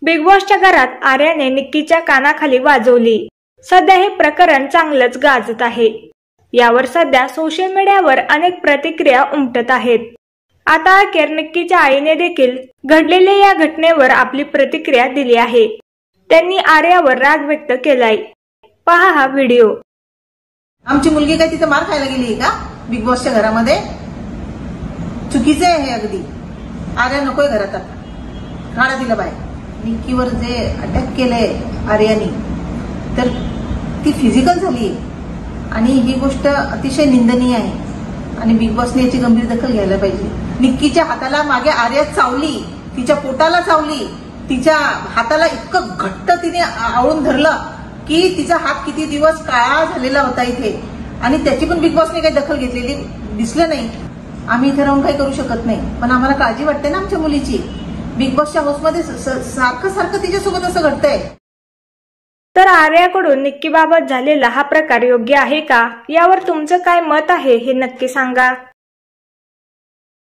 Big बॉसच्या घरात आर्याने निक्कीच्या कानाखाली वाजवली। सध्या हे प्रकरण चांगलंच गाजत आहे। यावर सध्या सोशल मीडियावर अनेक प्रतिक्रिया उमटत आहेत। आता अखेर निक्कीच्या आईने देखील घडलेल्या या घटनेवर आपली प्रतिक्रिया दिली आहे। त्यांनी आर्यावर राग व्यक्त केलाय। पहा हा व्हिडिओ। आमची मुलगी काय तिथे मार खायला गेली का बिग बॉसच्या घरामध्ये? चुकीचं आहे हे अगदी। आर्या नकोय घरात, आता काढा दिलं बाहेर। निक्कीवर जे अटॅक केलंय आर्यानी, तर ती फिजिकल झाली आणि ही गोष्ट अतिशय निंदनीय आहे आणि बिग बॉसने याची गंभीर दखल घ्यायला पाहिजे। निक्कीच्या हाताला मागे आर्या चावली, तिच्या पोटाला चावली, तिच्या हाताला इतकं घट्ट तिने आवळून धरलं की तिचा हात किती दिवस काळा झालेला होता इथे, आणि त्याची पण बिग बॉसने काही दखल घेतलेली दिसलं नाही। आम्ही इथे राहून काही करू शकत नाही, पण आम्हाला काळजी वाटते ना आमच्या मुलीची। बिग बॉसच्या हाऊसमध्ये सारखं सारखं तिच्यासोबत असं घडतंय। तर आर्याकडून निक्कीबाबत झालेला हा प्रकार योग्य आहे का, यावर तुमचं काय मत आहे हे नक्की सांगा।